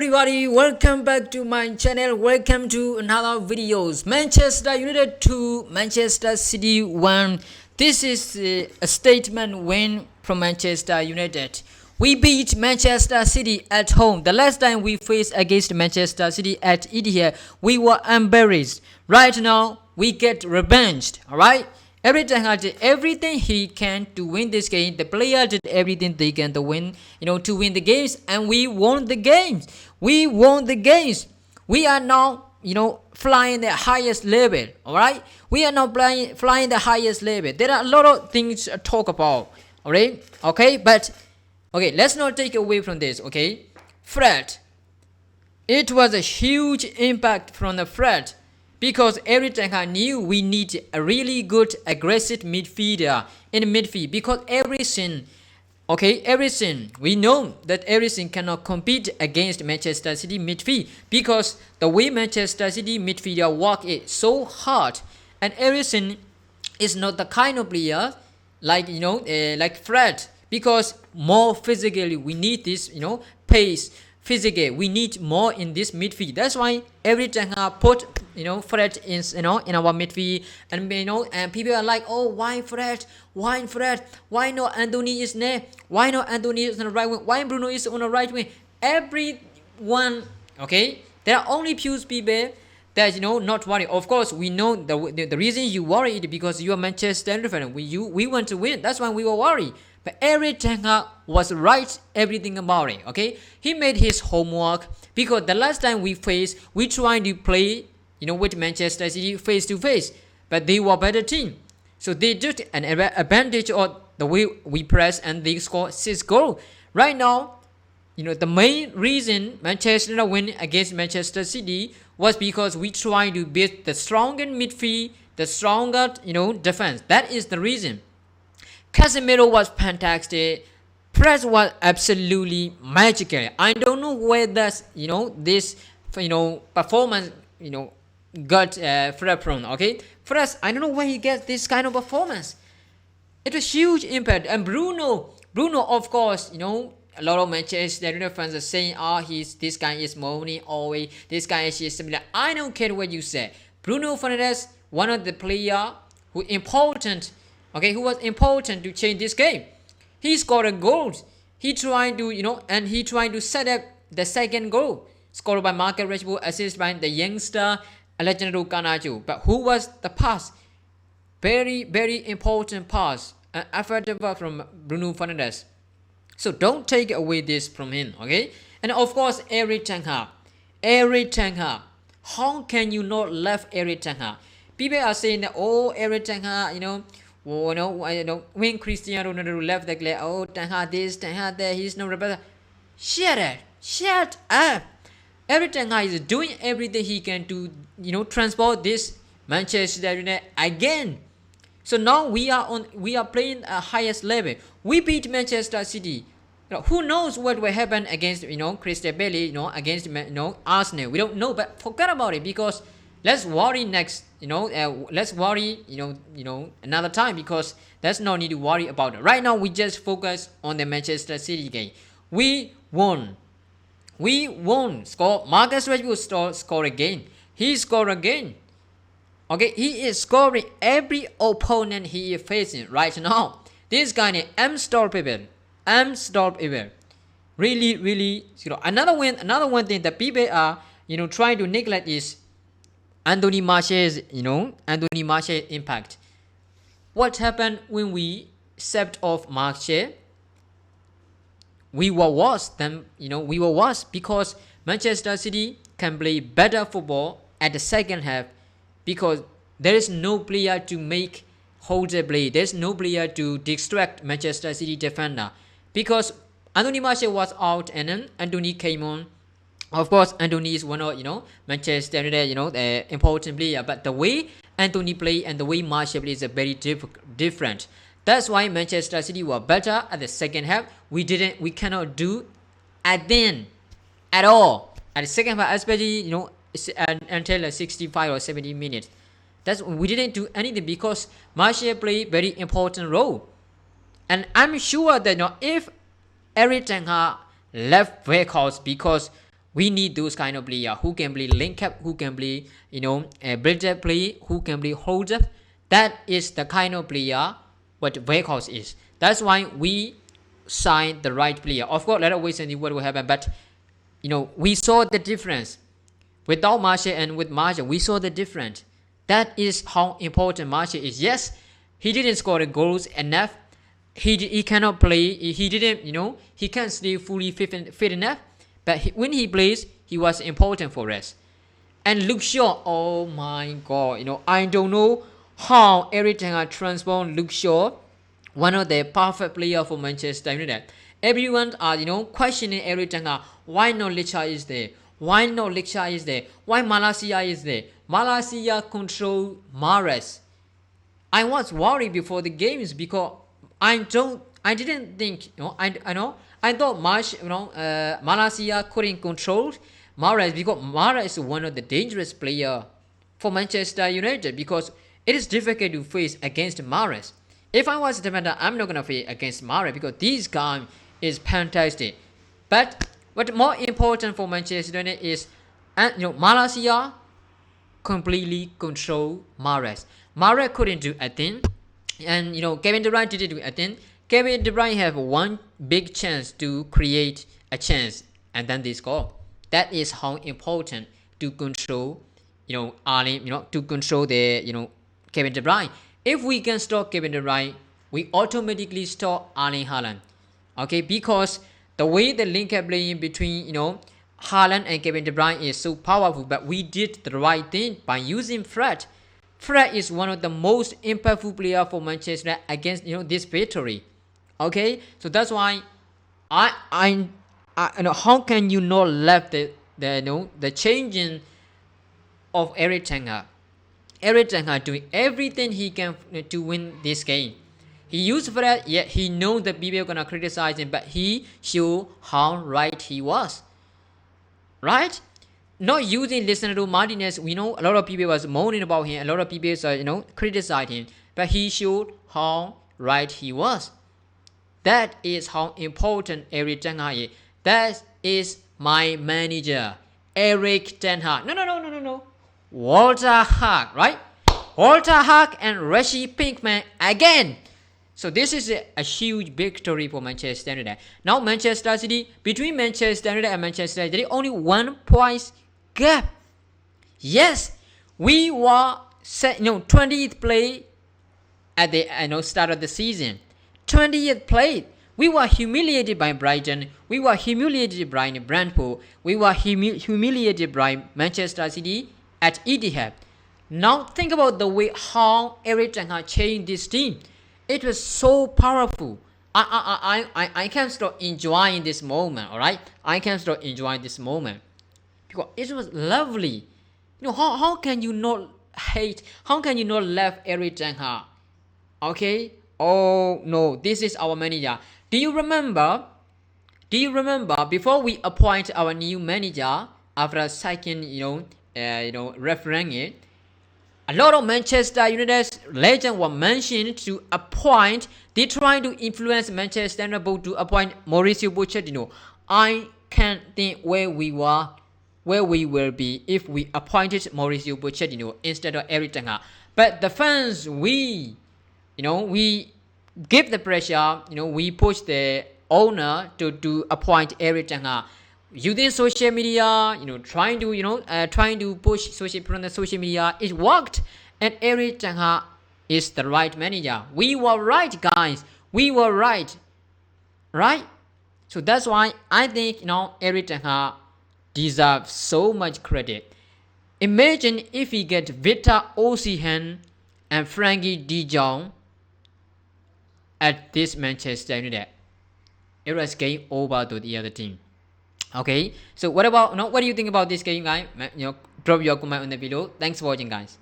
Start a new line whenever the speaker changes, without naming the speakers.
everybody, welcome back to my channel. Welcome to another videos. Manchester United 2, Manchester City 1. This is a statement win from Manchester United. We beat Manchester City at home. The last time we faced against Manchester City at Etihad, we were embarrassed. Right now, we get revenged. Alright? Every time did everything he can to win this game. The player did everything they can to win, to win the games, and we won the games. We won the games. We are now, flying the highest level. All right, we are now flying the highest level. There are a lot of things to talk about. All right, okay, but okay, let's not take away from this. Okay, Fred. It was a huge impact from the Fred. Because every time I knew we need a really good aggressive midfielder in the midfield. Because everything, we know that everything cannot compete against Manchester City midfield. Because the way Manchester City midfielder work is so hard, and everything is not the kind of player like like Fred. Because more physically we need this pace. Physically, we need more in this midfield. That's why every time I put Fred in in our midfield, and and people are like, oh, why Fred? Why Fred? Why no Anthony is there? Why no Anthony is on the right wing? Why Bruno is on the right wing? Everyone, there are only few people that not worry. Of course, we know the reason you worry is because you are Manchester United fan. We want to win. That's why we were worried. But Eric Ten Hag was right everything about it. Okay, he made his homework because the last time we faced, we tried to play with Manchester City face to face, but they were better team, so they took an advantage of the way we press and they scored 6 goals. Right now, the main reason Manchester United win against Manchester City was because we tried to beat the stronger midfield, the stronger defense. That is the reason. Casemiro was fantastic. Press was absolutely magical. I don't know where this performance got Fred from. Okay, Fred, I don't know where he gets this kind of performance. It was huge impact. And Bruno, of course, a lot of Manchester United fans are saying, this guy is moaning always. This guy is similar. I don't care what you say. Bruno Fernandes, one of the player who was important to change this game. He scored a goal. He tried to set up the second goal, scored by Marcus Rashford, assisted by the youngster Alejandro Garnacho. But who was the pass? Very, very important pass, an effort from Bruno Fernandes. So don't take away this from him, okay? And of course, Eric Ten Hag. How can you not love Eric Ten Hag? People are saying that, Eric Ten Hag, when Cristiano Ronaldo left the club, Ten Hag this, Ten Hag that, he's no better. Shut up. Eric Ten Hag is doing everything he can to, transport this Manchester United again. So now we are playing at highest level. We beat Manchester City. Who knows what will happen against Crystal Palace, against Arsenal? We don't know, but forget about it because let's worry next. Let's worry. Another time because there's no need to worry about it. Right now, we just focus on the Manchester City game. We won. Score. Marcus Rashford score again. He scored again. Okay, he is scoring every opponent he is facing right now. This guy is unstoppable. Really, really. Another one thing that people are trying to neglect is Anthony Martial's impact. What happened when we stepped off Martial? We were worse because Manchester City can play better football at the second half because there is no player to make hold the play. There's no player to distract Manchester City defender because Anthony Martial was out and then Anthony came on. Of course, Anthony is one of Manchester United important player, but the way Anthony play and the way Martial play is very different. That's why Manchester City were better at the second half. We cannot do at then at all at the second half, especially until 65 or 70 minutes. We didn't do anything because Martial played very important role, and I'm sure that if Eric Ten Hag left Vegas because We need those kind of player who can play link up, who can play, build up play, who can play hold up. That is the kind of player what Vegas is. That's why we signed the right player. Of course, let us wait and see what will happen. But we saw the difference without Martial and with Martial. We saw the difference. That is how important Martial is. Yes, he didn't score the goals enough. He cannot play. He didn't. He can't stay fully fit enough. But when he plays, he was important for us. And Luke Shaw, oh my God, I don't know how Eric Ten Hag transformed Luke Shaw, one of the perfect player for Manchester United. Everyone are, questioning Eric Ten Hag. Why not Licha is there? Why not Licha is there? Why Malacia is there? Malacia control Mahrez. I was worried before the games because I didn't think, I thought Malacia couldn't control Mahrez because Mahrez is one of the dangerous player for Manchester United because it is difficult to face against Mahrez. If I was a defender, I'm not gonna face against Mahrez because this guy is fantastic. But what more important for Manchester United is, Malacia completely control Mahrez. Mahrez couldn't do a thing, and Kevin De Bruyne didn't do a thing. Kevin De Bruyne have one big chance to create a chance, and then they score. That is how important to control, to control the, Kevin De Bruyne. If we can stop Kevin De Bruyne, we automatically stop Erling Haaland. Okay, because the way the link up playing between, Haaland and Kevin De Bruyne is so powerful, but we did the right thing by using Fred. Fred is one of the most impactful player for Manchester against, this victory. Okay, so that's why I how can you not left the changing of Eric Ten Hag? Eric Ten Hag doing everything he can to win this game. He used Fred, yet he knows that people are gonna criticize him, but he showed how right he was. Right? Not using Lisandro Martinez. We know a lot of people was moaning about him. A lot of people criticized him, but he showed how right he was. That is how important Eric Ten Hag is. That is my manager, Eric Ten Hag. No. Walter Haag, right? Walter Haag and Rishi Pinkman again. So this is a huge victory for Manchester United. Now Manchester City, between Manchester United and Manchester City, only 1 point gap. Yes, we were 20th place at the start of the season. 20th place. We were humiliated by Brighton. We were humiliated by Brentford. We were humiliated by Manchester City at Etihad. Now think about the way how Eric Ten Hag changed this team. It was so powerful. I can't stop enjoying this moment. All right, I can't stop enjoying this moment because it was lovely. How can you not hate? How can you not love Eric Ten Hag? Okay. Oh no, this is our manager. Do you remember before we appoint our new manager after a second, referring it? A lot of Manchester United's legends were mentioned to appoint. They trying to influence Manchester United to appoint Mauricio Pochettino. I can't think where we will be if we appointed Mauricio Pochettino instead of Eric Ten Hag. But the fans, we give the pressure. We push the owner to appoint Eric Ten Hag. Using social media, trying to push social media, it worked, and Eric Ten Hag is the right manager. We were right, guys. We were right. So that's why I think Eric Ten Hag deserves so much credit. Imagine if he get Victor Osimhen and Frankie De Jong at this Manchester United. It was game over to the other team. Okay, so what do you think about this game, guys? Drop your comment on the video. Thanks for watching, guys.